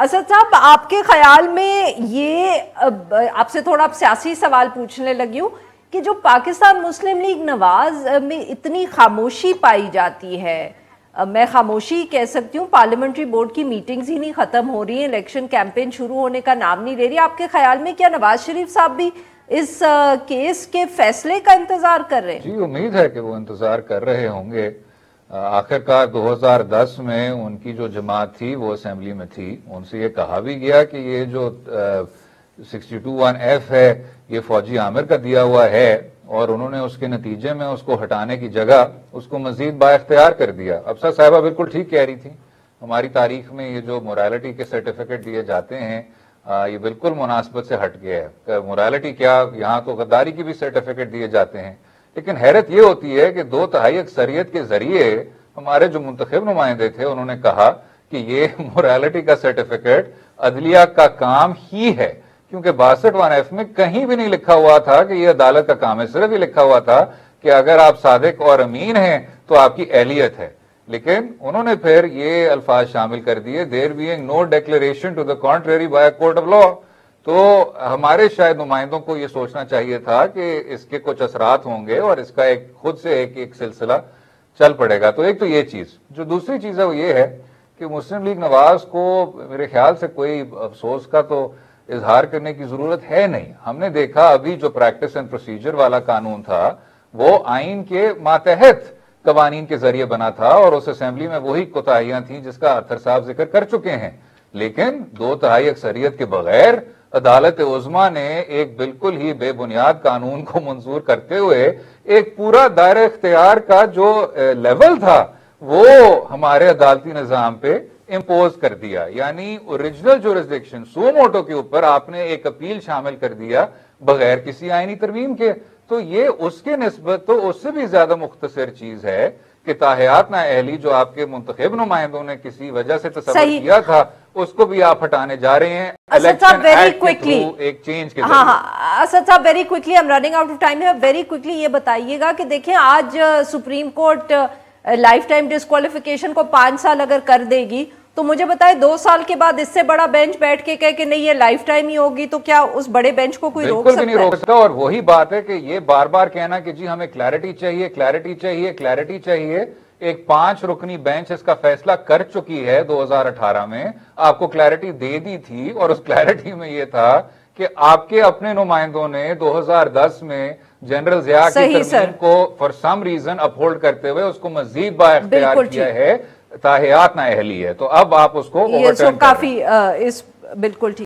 असद साहब, आपके ख्याल में ये आपसे थोड़ा सियासी सवाल पूछने लगी हूँ कि जो पाकिस्तान मुस्लिम लीग नवाज में इतनी खामोशी पाई जाती है, मैं खामोशी कह सकती हूँ, पार्लियामेंट्री बोर्ड की मीटिंग्स ही नहीं खत्म हो रही है, इलेक्शन कैंपेन शुरू होने का नाम नहीं ले रही। आपके ख्याल में क्या नवाज शरीफ साहब भी इस केस के फैसले का इंतजार कर रहे हैं? जी, उम्मीद है कि वो इंतजार कर रहे होंगे। आखिरकार 2010 में उनकी जो जमात थी वो असेंबली में थी, उनसे ये कहा भी गया कि ये जो 62(1)(f है ये फौजी आमिर का दिया हुआ है, और उन्होंने उसके नतीजे में उसको हटाने की जगह उसको मजीद बाइख्तियार कर दिया। अफसर साहिबा बिल्कुल ठीक कह रही थी, हमारी तारीख में ये जो मोरालिटी के सर्टिफिकेट दिए जाते हैं ये बिल्कुल मुनासिबत से हट गया है। मोरालिटी क्या, यहाँ तो गद्दारी की भी सर्टिफिकेट दिए जाते हैं। लेकिन हैरत ये होती है कि 2/3 अक्सरियत के जरिए हमारे जो मुंतखब नुमाइंदे थे उन्होंने कहा कि ये मोरालिटी का सर्टिफिकेट अदलिया का काम ही है, क्योंकि 62(1)(f) में कहीं भी नहीं लिखा हुआ था कि ये अदालत का काम है। सिर्फ ये लिखा हुआ था कि अगर आप सादिक और अमीन हैं तो आपकी एहलियत है। लेकिन उन्होंने फिर ये अल्फाज शामिल कर दिए, there being no declaration to the contrary by a court of law. तो हमारे शायद नुमाइंदों को ये सोचना चाहिए था कि इसके कुछ असरात होंगे और इसका एक खुद से एक सिलसिला चल पड़ेगा। तो एक तो ये चीज, जो दूसरी चीज है वो ये है कि मुस्लिम लीग नवाज को मेरे ख्याल से कोई अफसोस का तो इजहार करने की जरूरत है नहीं। हमने देखा अभी जो प्रैक्टिस एंड प्रोसीजर वाला कानून था वो आइन के मातहत कवानीन के जरिए बना था, और उस असेंबली में वही कोताहियां थी जिसका अतर साहब जिक्र कर चुके हैं। लेकिन 2/3 अक्सरियत के बगैर अदालत उज़्मा ने एक बिल्कुल ही बेबुनियाद कानून को मंजूर करते हुए एक पूरा दायरा इख्तियार का जो लेवल था वो हमारे अदालती निजाम पे इम्पोज कर दिया। यानी ओरिजिनल जुरिस्डिक्शन सो मोटो के ऊपर आपने एक अपील शामिल कर दिया बगैर किसी आईनी तरमीम के। तो ये उसके निस्बत तो उससे भी ज्यादा मुख्तसर चीज है कि ताहियात नाअहली जो आपके मुंतखब नुमाइंदों ने किसी वजह से तसव्वुर किया था उसको भी आप हटाने जा रहे हैं इलेक्शन एक्ट के थ्रू एक चेंज के। हाँ, असद साहब very quickly, I am running out of time है, वेरी क्विकली ये बताइएगा कि देखें आज supreme court life time disqualification को 5 साल अगर कर देगी तो मुझे बताए 2 साल के बाद इससे बड़ा बेंच बैठ के कहे कि नहीं ये लाइफ टाइम ही होगी, तो क्या उस बड़े बेंच को कोई रोक सकता है? नहीं रोक सकता। और वही बात है कि ये बार बार कहना कि जी हमें क्लैरिटी चाहिए, क्लैरिटी चाहिए, क्लैरिटी चाहिए। एक 5 रुकनी बेंच इसका फैसला कर चुकी है 2018 में, आपको क्लैरिटी दे दी थी, और उस क्लैरिटी में ये था कि आपके अपने नुमाइंदों ने 2010 में जनरल जिया की तरमीम को फॉर सम रीजन अपहोल्ड करते हुए उसको मजीद बाइख्तियार किया है, ताहियात नाअहली है। तो अब आप उसको ओवरटर्न काफी इस बिल्कुल ठीक।